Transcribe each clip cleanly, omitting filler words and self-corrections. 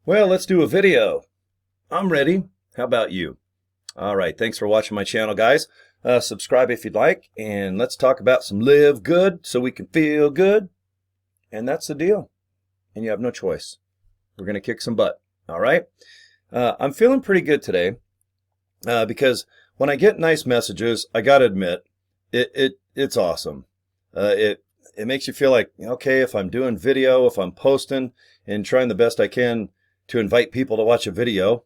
Well, let's do a video. I'm ready. How about you? All right. Thanks for watching my channel, guys. Subscribe if you'd like, and let's talk about some live good so we can feel good. And that's the deal. And you have no choice. We're going to kick some butt. All right. I'm feeling pretty good today because when I get nice messages, I got to admit, it's awesome. It makes you feel like, okay, if I'm doing video, if I'm posting and trying the best I can to invite people to watch a video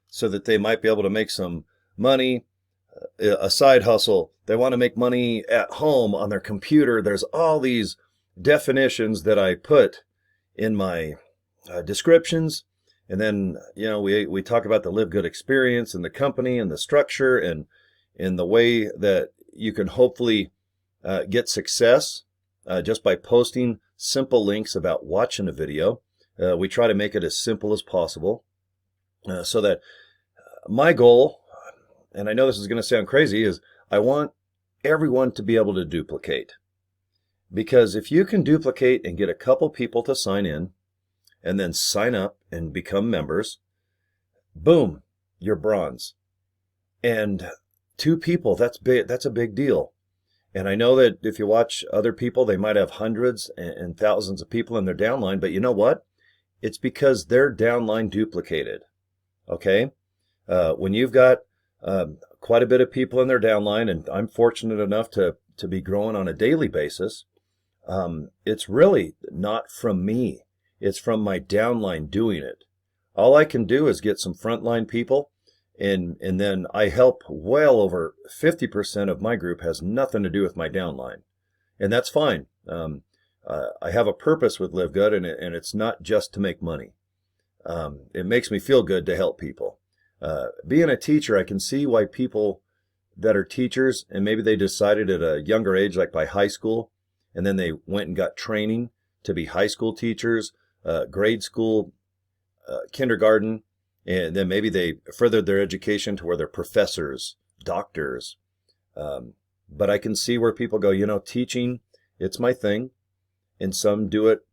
so that they might be able to make some money, a side hustle. They want to make money at home on their computer. There's all these definitions that I put in my descriptions. And then, we talk about the Live Good experience and the company and the structure and in the way that you can hopefully get success just by posting simple links about watching a video. We try to make it as simple as possible so that my goal, and I know this is going to sound crazy, is I want everyone to be able to duplicate. Because if you can duplicate and get a couple people to sign in and then sign up and become members, boom, you're bronze. And 2 people, that's big. That's a big deal. And I know that if you watch other people, they might have hundreds and thousands of people in their downline, but you know what? It's because their downline duplicated. Okay? When you've got quite a bit of people in their downline, and I'm fortunate enough to be growing on a daily basis, it's really not from me. It's from my downline doing it. All I can do is get some frontline people, and then I help well over 50% of my group has nothing to do with my downline. And that's fine. I have a purpose with Live Good, and it's not just to make money. It makes me feel good to help people. Being a teacher, I can see why people that are teachers, and maybe they decided at a younger age, like by high school, and then they went and got training to be high school teachers, grade school, kindergarten, and then maybe they furthered their education to where they're professors, doctors. But I can see where people go, teaching, it's my thing. And some do it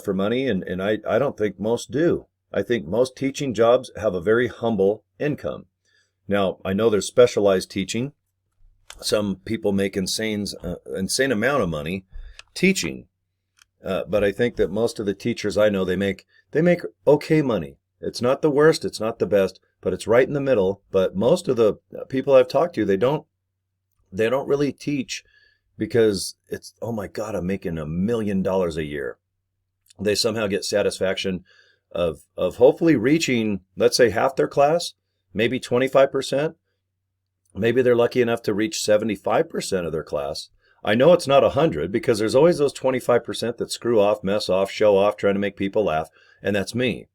for money, and I don't think most do. I think most teaching jobs have a very humble income. Now, I know there's specialized teaching. Some people make insane amount of money teaching. But I think that most of the teachers I know, they make okay money. It's not the worst, it's not the best, but it's right in the middle. But most of the people I've talked to, they don't really teach because it's, oh my God, I'm making $1 million a year. They somehow get satisfaction of hopefully reaching, let's say, half their class, maybe 25%. Maybe they're lucky enough to reach 75% of their class. I know it's not 100 because there's always those 25% that screw off, mess off, show off, trying to make people laugh. And that's me.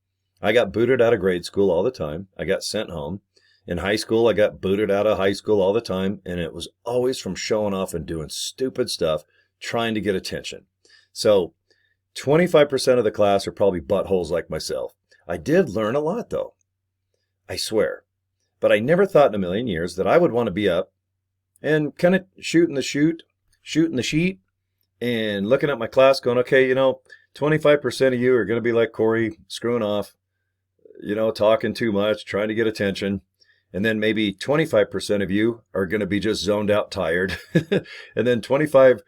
I got booted out of grade school all the time. I got sent home. In high school, I got booted out of high school all the time. And it was always from showing off and doing stupid stuff, trying to get attention. So 25% of the class are probably buttholes like myself. I did learn a lot, though. I swear. But I never thought in a million years that I would want to be up and kind of shooting the sheet and looking at my class going, okay, 25% of you are going to be like Corey, screwing off, talking too much, trying to get attention. And then maybe 25% of you are going to be just zoned out tired. And then 25%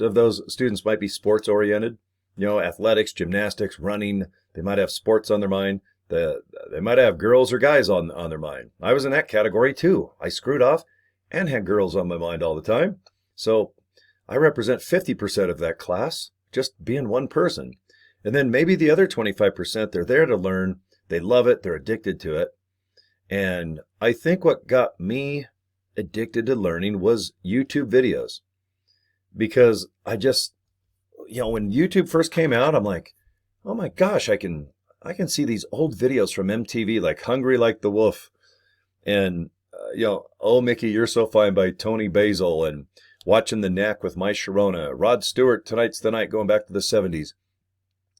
of those students might be sports oriented, athletics, gymnastics, running. They might have sports on their mind. They might have girls or guys on their mind. I was in that category too. I screwed off and had girls on my mind all the time. So I represent 50% of that class, just being one person. And then maybe the other 25%, they're there to learn. They love it. They're addicted to it. And I think what got me addicted to learning was YouTube videos. Because I just, when YouTube first came out, I'm like, oh my gosh, I can see these old videos from MTV, like Hungry Like the Wolf. And, Oh, Mickey, You're So Fine by Tony Basil. And Watching the Knack with My Sharona. Rod Stewart, Tonight's the Night, going back to the 70s.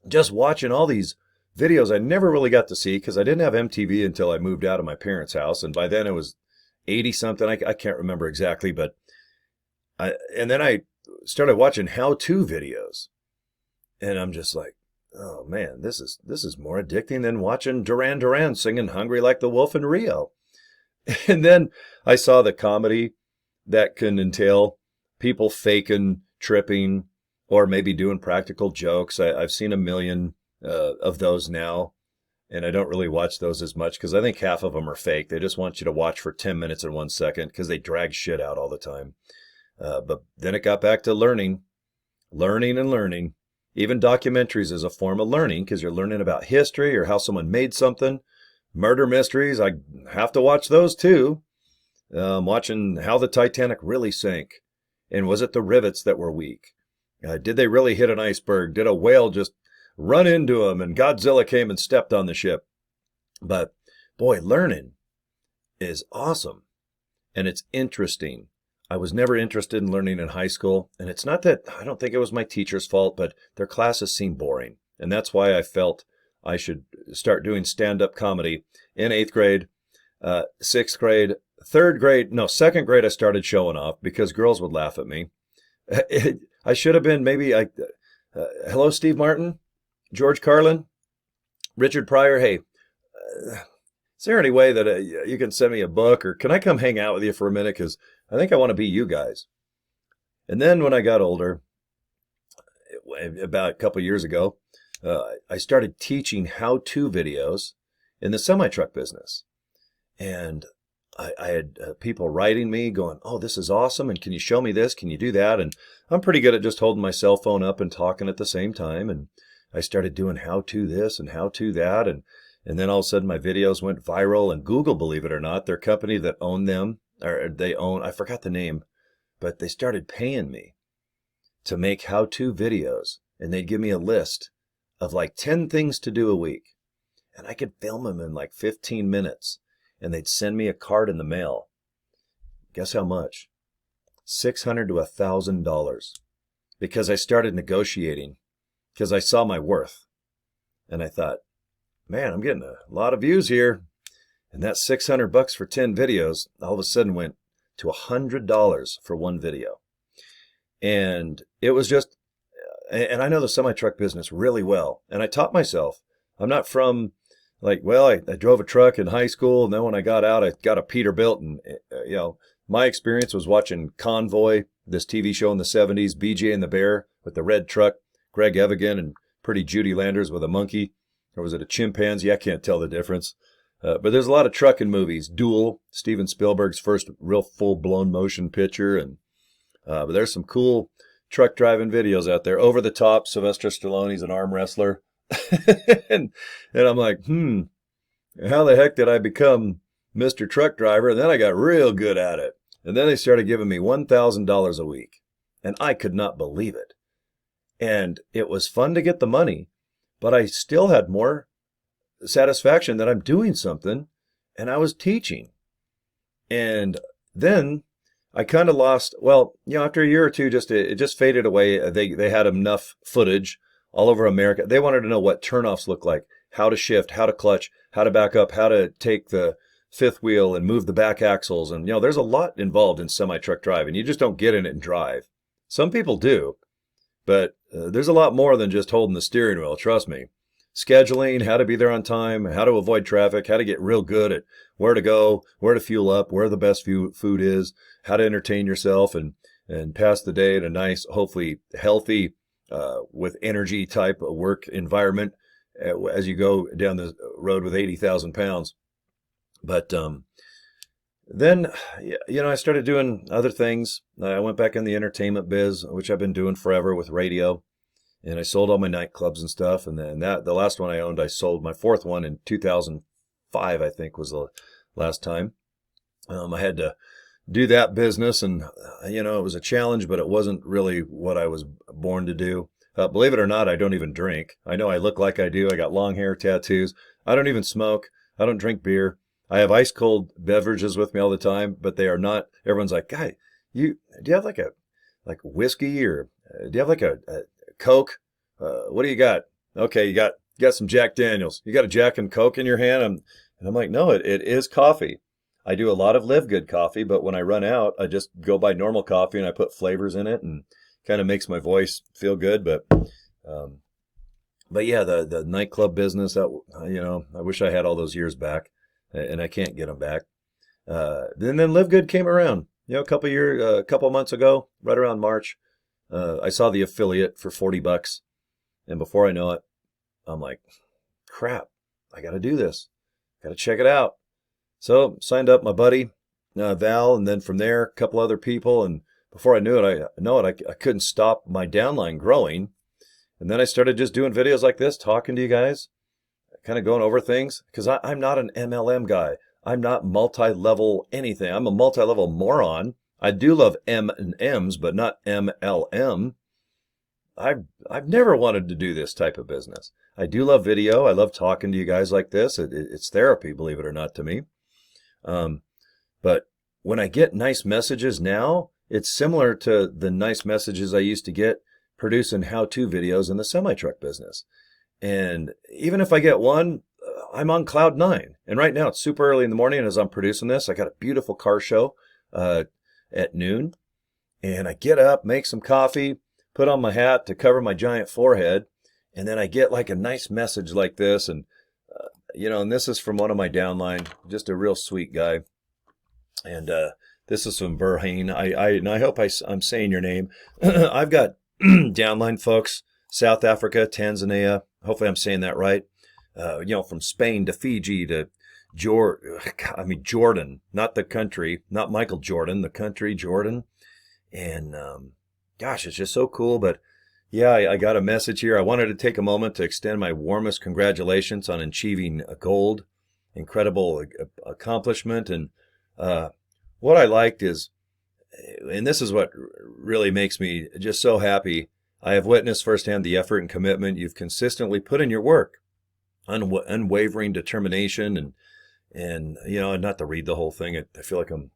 Just watching all these videos I never really got to see because I didn't have MTV until I moved out of my parents' house. And by then it was 80 something. I can't remember exactly, but and then I started watching how-to videos. And I'm just like, oh man, this is more addicting than watching Duran Duran singing Hungry Like the Wolf in Rio. And then I saw the comedy that can entail people faking, tripping, or maybe doing practical jokes. I've seen a million of those now, and I don't really watch those as much because I think half of them are fake. They just want you to watch for 10 minutes and 1 second because they drag shit out all the time. But then it got back to learning and learning. Even documentaries is a form of learning because you're learning about history or how someone made something. Murder mysteries, I have to watch those too. Watching how the Titanic really sank. And was it the rivets that were weak? Did they really hit an iceberg? Did a whale just run into them and Godzilla came and stepped on the ship? But boy, learning is awesome. And it's interesting. I was never interested in learning in high school. And it's not that I don't think it was my teacher's fault, but their classes seemed boring. And that's why I felt I should start doing stand-up comedy in 8th grade, 6th grade, 3rd grade. No, 2nd grade, I started showing off because girls would laugh at me. I should have been hello, Steve Martin, George Carlin, Richard Pryor. Hey, is there any way that you can send me a book or can I come hang out with you for a minute? Because I think I want to be you guys. And then when I got older, about a couple years ago, I started teaching how-to videos in the semi-truck business. And I had people writing me going, oh, this is awesome. And can you show me this? Can you do that? And I'm pretty good at just holding my cell phone up and talking at the same time. And I started doing how-to this and how-to that. And then all of a sudden my videos went viral. And Google, believe it or not, their company that owned them, or they own, I forgot the name, but they started paying me to make how-to videos. And they'd give me a list of like 10 things to do a week. And I could film them in like 15 minutes. And they'd send me a card in the mail. Guess how much? $600 to $1,000. Because I started negotiating. Because I saw my worth. And I thought, man, I'm getting a lot of views here. And that $600 for 10 videos all of a sudden went to $100 for one video. And it was just, and I know the semi-truck business really well. And I taught myself. I'm not from like, well, I drove a truck in high school. And then when I got out, I got a Peterbilt. And, my experience was watching Convoy, this TV show in the 70s, BJ and the Bear with the red truck, Greg Evigan and pretty Judy Landers with a monkey. Or was it a chimpanzee? I can't tell the difference. But there's a lot of trucking movies. Duel, Steven Spielberg's first real full-blown motion picture. And but there's some cool truck driving videos out there. Over the top, Sylvester Stallone's an arm wrestler. and I'm like, how the heck did I become Mr. Truck Driver? And then I got real good at it. And then they started giving me $1,000 a week. And I could not believe it. And it was fun to get the money, but I still had more satisfaction that I'm doing something and I was teaching. And then I kind of lost, after a year or two, it just faded away. They had enough footage all over America. They wanted to know what turnoffs look like, how to shift, how to clutch, how to back up, how to take the fifth wheel and move the back axles. And, there's a lot involved in semi-truck driving. You just don't get in it and drive. Some people do, but there's a lot more than just holding the steering wheel, trust me. Scheduling, how to be there on time, how to avoid traffic, how to get real good at where to go, where to fuel up, where the best food is, how to entertain yourself and pass the day in a nice, hopefully healthy, with energy type of work environment as you go down the road with 80,000 pounds. But then, I started doing other things. I went back in the entertainment biz, which I've been doing forever with radio. And I sold all my nightclubs and stuff. And then the last one I owned, I sold my fourth one in 2005, I think was the last time. I had to do that business and, it was a challenge, but it wasn't really what I was born to do. Believe it or not, I don't even drink. I know I look like I do. I got long hair, tattoos. I don't even smoke. I don't drink beer. I have ice cold beverages with me all the time, but they are not, everyone's like, guy, do you have like whiskey or do you have like a Coke? What do you got? Okay, you got some Jack Daniels. You got a Jack and Coke in your hand? And I'm like, no, it is coffee. I do a lot of LiveGood coffee, but when I run out, I just go buy normal coffee and I put flavors in it and kind of makes my voice feel good. But But yeah, the nightclub business, that, I wish I had all those years back, and I can't get them back. Then LiveGood came around, a couple months ago, right around March. I saw the affiliate for $40, and before I know it, I'm like, crap, I got to do this. Got to check it out. So signed up my buddy Val, and then from there a couple other people, and before I knew it, I couldn't stop my downline growing. And then I started just doing videos like this, talking to you guys, kind of going over things, because I'm not an MLM guy. I'm not multi-level anything. I'm a multi-level moron. I do love M and M's, but not MLM. I've never wanted to do this type of business. I do love video. I love talking to you guys like this. It's therapy, believe it or not, to me. But when I get nice messages now, it's similar to the nice messages I used to get producing how-to videos in the semi-truck business. And even if I get one, I'm on cloud nine. And right now it's super early in the morning as I'm producing this. I got a beautiful car show at noon. And I get up, make some coffee, put on my hat to cover my giant forehead. And then I get like a nice message like this. And, and this is from one of my downline, just a real sweet guy. And this is from Burhane. I hope I'm saying your name. I've got downline folks, South Africa, Tanzania. Hopefully I'm saying that right. From Spain to Fiji to Jordan, not the country, not Michael Jordan, the country, Jordan. And gosh, it's just so cool. But yeah, I got a message here. I wanted to take a moment to extend my warmest congratulations on achieving a gold. Incredible accomplishment. And what I liked is, and this is what really makes me just so happy, I have witnessed firsthand the effort and commitment you've consistently put in your work, unwavering determination, and not to read the whole thing. I feel like I'm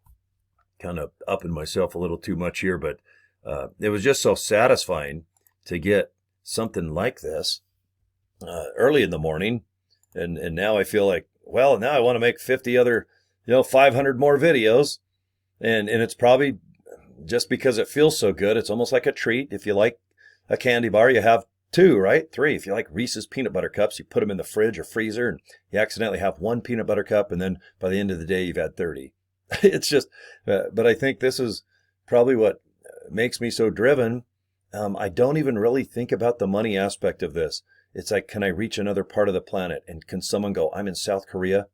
kind of upping myself a little too much here, but it was just so satisfying to get something like this early in the morning, and now I feel like, well, now I want to make 50 other, 500 more videos, and it's probably just because it feels so good. It's almost like a treat. If you like a candy bar, you have 2, right? 3. If you like Reese's peanut butter cups, you put them in the fridge or freezer, and you accidentally have 1 peanut butter cup, and then by the end of the day, you've had 30. It's just, but I think this is probably what makes me so driven. I don't even really think about the money aspect of this. It's like, can I reach another part of the planet? And can someone go, I'm in South Korea?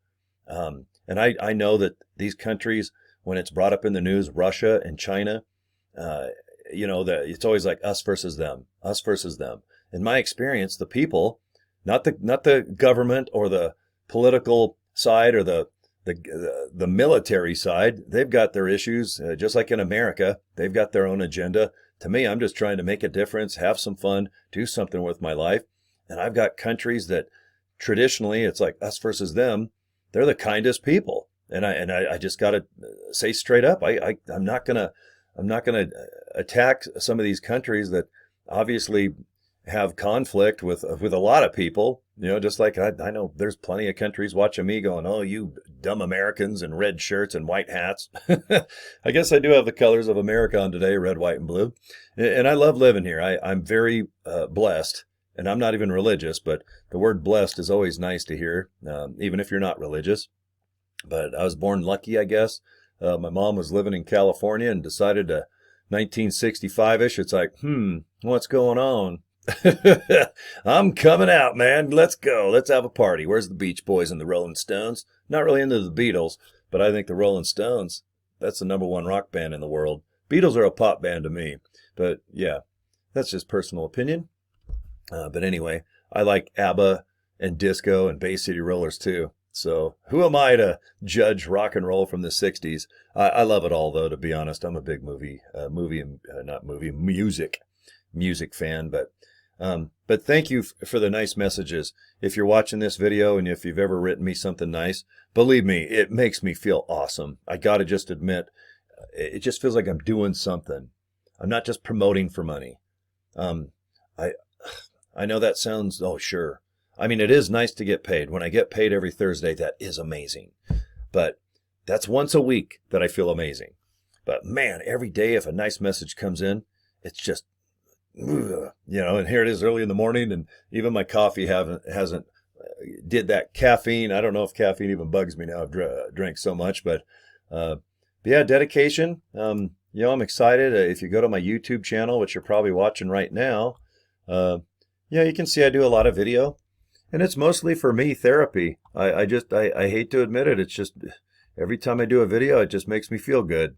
And I know that these countries, when it's brought up in the news, Russia and China, it's always like us versus them, us versus them. In my experience, the people, not the government or the political side or the military side, they've got their issues, just like in America. They've got their own agenda. To me, I'm just trying to make a difference, have some fun, do something with my life. And I've got countries that traditionally it's like us versus them. They're the kindest people. And I just got to say straight up, I'm not gonna attack some of these countries that obviously have conflict with a lot of people. Just like I know there's plenty of countries watching me going, oh, you dumb Americans in red shirts and white hats. I guess I do have the colors of America on today, red, white, and blue. And I love living here. I'm very blessed, and I'm not even religious, but the word blessed is always nice to hear, even if you're not religious. But I was born lucky, I guess. My mom was living in California and decided to 1965-ish. It's like, what's going on? I'm coming out, man. Let's go. Let's have a party. Where's the Beach Boys and the Rolling Stones? Not really into the Beatles, but I think the Rolling Stones, that's the #1 rock band in the world. Beatles are a pop band to me. But yeah, that's just personal opinion. But anyway, I like ABBA and disco and Bay City Rollers too. So who am I to judge rock and roll from the 60s? I love it all, though, to be honest. I'm a big music fan. But thank you for the nice messages. If you're watching this video and if you've ever written me something nice, believe me, it makes me feel awesome. I got to just admit, it just feels like I'm doing something. I'm not just promoting for money. I know that sounds, oh, sure. I mean, it is nice to get paid. When I get paid every Thursday, that is amazing. But that's once a week that I feel amazing. But man, every day if a nice message comes in, it's just and here it is early in the morning, and even my coffee hasn't did that caffeine. I don't know if caffeine even bugs me now. I've drank so much, but yeah, dedication. I'm excited. If you go to my YouTube channel, which you're probably watching right now, yeah, you can see I do a lot of video, and it's mostly for me therapy. I hate to admit it. It's just every time I do a video, it just makes me feel good.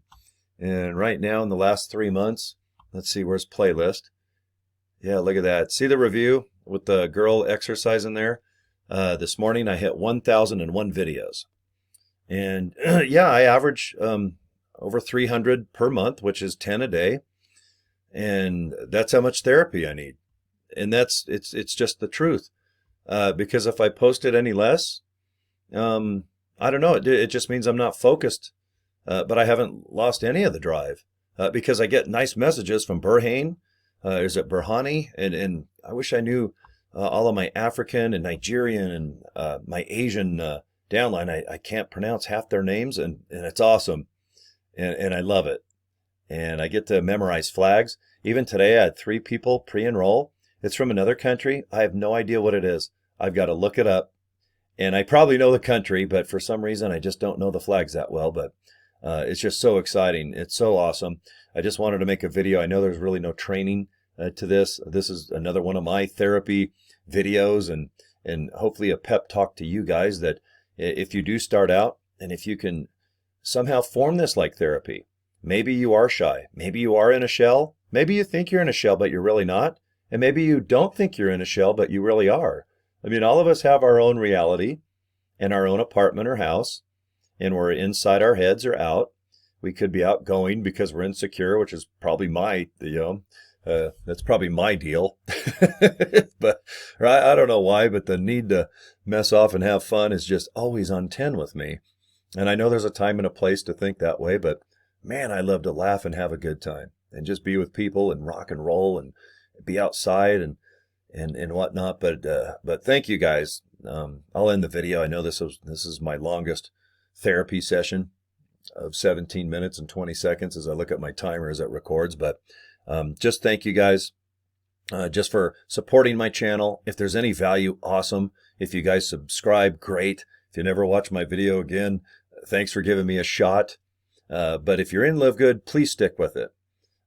And right now, in the last 3 months, let's see, where's playlist? Yeah, look at that. See the review with the girl exercising there? This morning I hit 1,001 videos. And yeah, I average over 300 per month, which is 10 a day. And that's how much therapy I need. And it's just the truth. Because if I posted any less, I don't know, it just means I'm not focused. But I haven't lost any of the drive because I get nice messages from Burhane. Is it Burhani? And I wish I knew all of my African and Nigerian and my Asian downline. I can't pronounce half their names, and it's awesome. And I love it. And I get to memorize flags. Even today, I had 3 people pre-enroll. It's from another country. I have no idea what it is. I've got to look it up. And I probably know the country, but for some reason, I just don't know the flags that well. But it's just so exciting. It's so awesome. I just wanted to make a video. I know there's really no training to this. This is another one of my therapy videos, and hopefully a pep talk to you guys that if you do start out, and if you can somehow form this like therapy, maybe you are shy. Maybe you are in a shell. Maybe you think you're in a shell, but you're really not. And maybe you don't think you're in a shell, but you really are. I mean, all of us have our own reality in our own apartment or house, and we're inside our heads or out. We could be outgoing because we're insecure, which is probably that's probably my deal. But I don't know why, but the need to mess off and have fun is just always on 10 with me. And I know there's a time and a place to think that way, but man, I love to laugh and have a good time and just be with people and rock and roll and be outside and whatnot. But thank you guys. I'll end the video. I know this is my longest therapy session of 17 minutes and 20 seconds as I look at my timer as it records. But just thank you guys just for supporting my channel. If there's any value, awesome. If you guys subscribe, great. If you never watch my video again, thanks for giving me a shot. But if you're in LiveGood, please stick with it.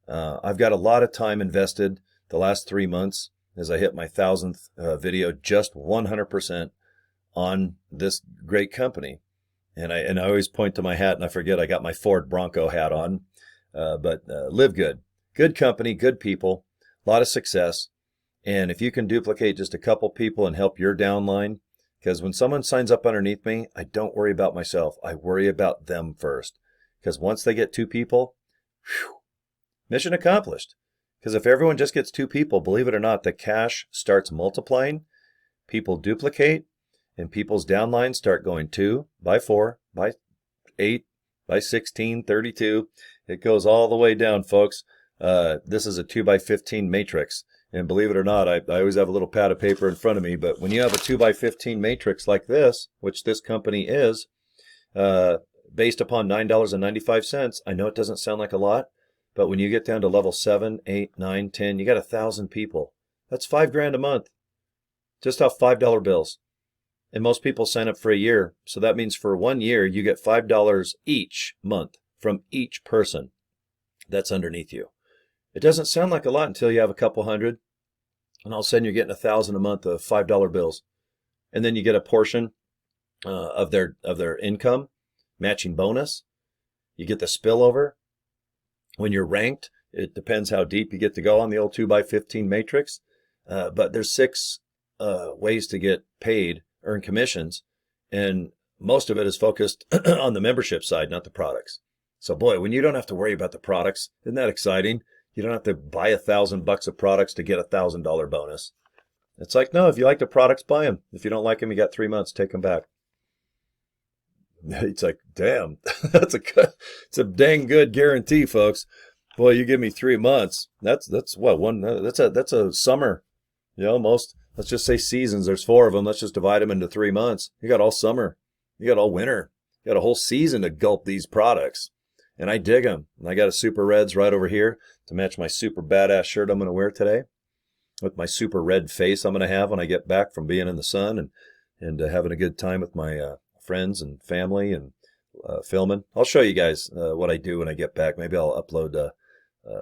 I've got a lot of time invested the last 3 months as I hit my 1,000th video, just 100% on this great company. And I always point to my hat, and I forget I got my Ford Bronco hat on. But LiveGood, good company, good people, a lot of success. And if you can duplicate just a couple people and help your downline, because when someone signs up underneath me, I don't worry about myself. I worry about them first. Because once they get 2 people, whew, mission accomplished. Because if everyone just gets 2 people, believe it or not, the cash starts multiplying, people duplicate, and people's downlines start going 2 by 4 by 8 by 16, 32. It goes all the way down, folks. This is a 2 by 15 matrix. And believe it or not, I always have a little pad of paper in front of me. But when you have a 2 by 15 matrix like this, which this company is, based upon $9.95, I know it doesn't sound like a lot, but when you get down to level 7, 8, 9, 10, you got 1,000 people. That's $5,000 a month, just off $5 bills. And most people sign up for a year. So that means for 1 year, you get $5 each month from each person that's underneath you. It doesn't sound like a lot until you have a couple hundred, and all of a sudden you're getting 1,000 a month of $5 bills. And then you get a portion of their income, matching bonus. You get the spillover. When you're ranked, it depends how deep you get to go on the old 2 by 15 matrix. But there's 6 ways to get paid, earn commissions, and most of it is focused on the membership side, not the products. So boy, when you don't have to worry about the products, isn't that exciting? You don't have to buy $1,000 of products to get a $1,000 bonus. It's like, no, if you like the products, buy them. If you don't like them, you got 3 months, take them back. It's like, damn, it's a dang good guarantee, folks. Boy, you give me 3 months. That's what that's a summer. You know, let's just say seasons. There's 4 of them. Let's just divide them into 3 months. You got all summer. You got all winter. You got a whole season to gulp these products. and I dig them. And I got a super reds right over here to match my super badass shirt I'm going to wear today, with my super red face I'm going to have when I get back from being in the sun and having a good time with my friends and family and filming. I'll show you guys what I do when I get back. Maybe I'll upload,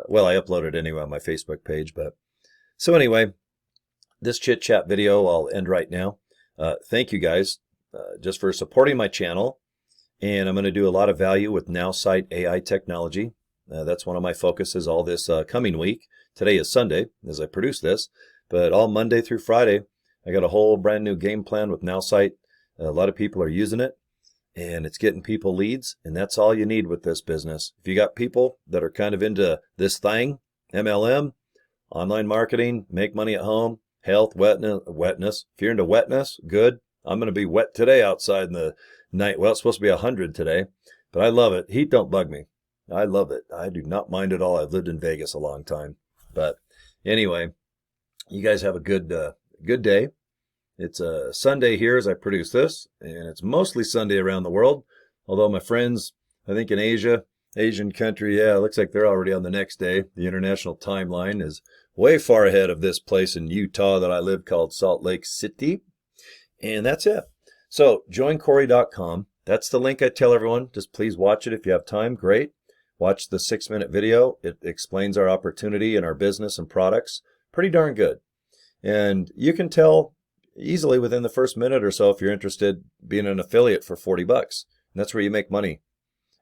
well, I upload it anyway on my Facebook page. But so anyway, this chit chat video I'll end right now. Thank you guys just for supporting my channel. And I'm going to do a lot of value with Nowsite AI Technology. That's one of my focuses all this coming week. Today is Sunday as I produce this, but all Monday through Friday, I got a whole brand new game plan with Nowsite. A lot of people are using it, and it's getting people leads, and that's all you need with this business. If you got people that are kind of into this thing, MLM, online marketing, make money at home, health, wetness. If you're into wetness, good. I'm going to be wet today outside in the night. Well, it's supposed to be 100 today, but I love it. Heat don't bug me. I love it. I do not mind at all. I've lived in Vegas a long time. But anyway, you guys have a good day. It's a Sunday here as I produce this, and it's mostly Sunday around the world. Although my friends, I think in Asia, Asian country, yeah, it looks like they're already on the next day. The international timeline is way far ahead of this place in Utah that I live called Salt Lake City. And that's it. So joincorey.com. That's the link I tell everyone. Just please watch it if you have time. Great. Watch the 6-minute video. It explains our opportunity and our business and products. Pretty darn good. And you can tell easily within the first minute or so if you're interested being an affiliate for 40 bucks. And that's where you make money.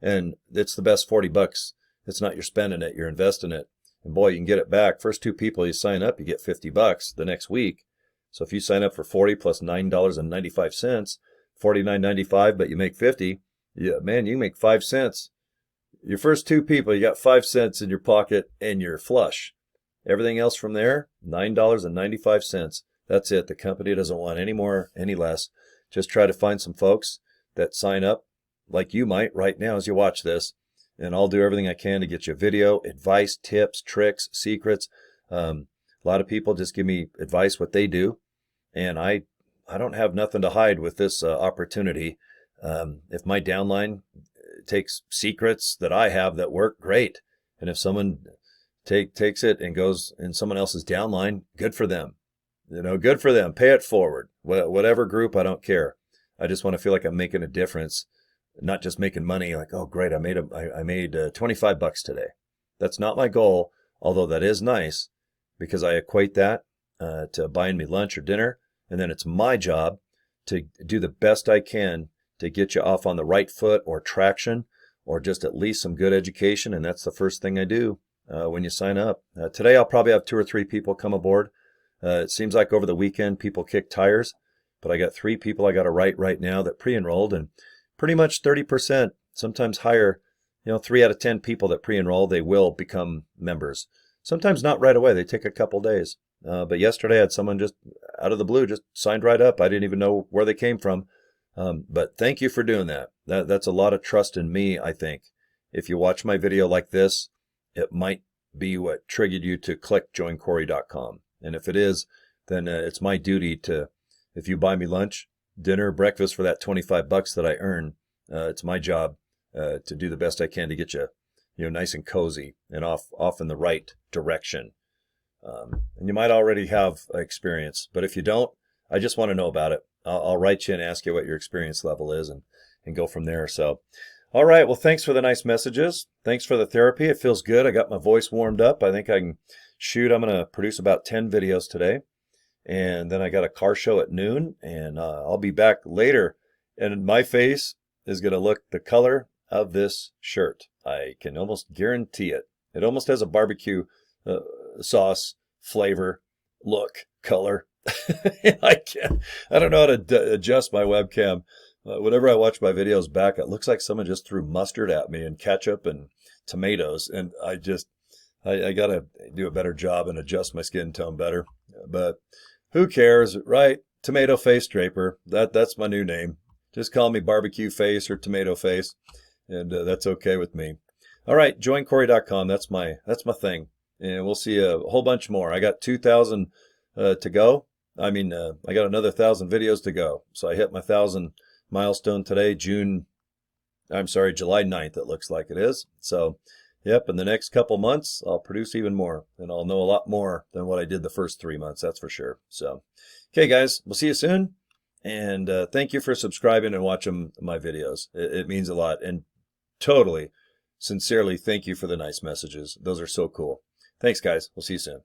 And it's the best 40 bucks. It's not you're spending it, you're investing it. And boy, you can get it back. First 2 people you sign up, you get 50 bucks the next week. So if you sign up for 40 plus $9.95, $49.95, but you make 50, yeah, man, you make 5 cents. Your first 2 people, you got 5 cents in your pocket and you're flush. Everything else from there, $9.95. That's it. The company doesn't want any more, any less. Just try to find some folks that sign up like you might right now as you watch this. And I'll do everything I can to get you video, advice, tips, tricks, secrets. A lot of people just give me advice what they do. And I don't have nothing to hide with this opportunity. If my downline takes secrets that I have that work, great. And if someone takes it and goes in someone else's downline, good for them. You know, good for them. Pay it forward. Whatever group, I don't care. I just want to feel like I'm making a difference, not just making money. Like, oh, great, I made 25 bucks today. That's not my goal, although that is nice because I equate that to buying me lunch or dinner, and then it's my job to do the best I can to get you off on the right foot or traction or just at least some good education, and that's the first thing I do when you sign up. Today I'll probably have 2 or 3 people come aboard. It seems like over the weekend people kick tires, but I got 3 people I got to write right now that pre-enrolled, and pretty much 30%, sometimes higher, 3 out of 10 people that pre-enroll, they will become members. Sometimes not right away. They take a couple days. But yesterday I had someone just out of the blue just signed right up. I didn't even know where they came from. But thank you for doing that. That's a lot of trust in me, I think. If you watch my video like this, it might be what triggered you to click joincorey.com. And if it is, then it's my duty to, if you buy me lunch, dinner, breakfast for that 25 bucks that I earn, it's my job to do the best I can to get you, nice and cozy and off in the right direction. And you might already have experience, but if you don't, I just want to know about it. I'll write you and ask you what your experience level is and go from there. So, all right. Well, thanks for the nice messages. Thanks for the therapy. It feels good. I got my voice warmed up. I think I can shoot. I'm going to produce about 10 videos today. And then I got a car show at noon, and I'll be back later. And my face is going to look the color of this shirt. I can almost guarantee it. It almost has a barbecue sauce flavor, look, color. I don't know how to adjust my webcam. Whenever I watch my videos back, it looks like someone just threw mustard at me and ketchup and tomatoes. And I got to do a better job and adjust my skin tone better. But who cares, right? Tomato Face Draper. That's my new name. Just call me Barbecue Face or Tomato Face, and that's okay with me. All right, joincorey.com. That's my thing, and we'll see a whole bunch more. I got 2,000 to go. I got another 1,000 videos to go. So I hit my 1,000 milestone today, June I'm sorry, July 9th, it looks like it is. So, yep, in the next couple months, I'll produce even more, and I'll know a lot more than what I did the first 3 months, that's for sure. So, okay, guys, we'll see you soon. And thank you for subscribing and watching my videos. It means a lot. And totally, sincerely, thank you for the nice messages. Those are so cool. Thanks, guys. We'll see you soon.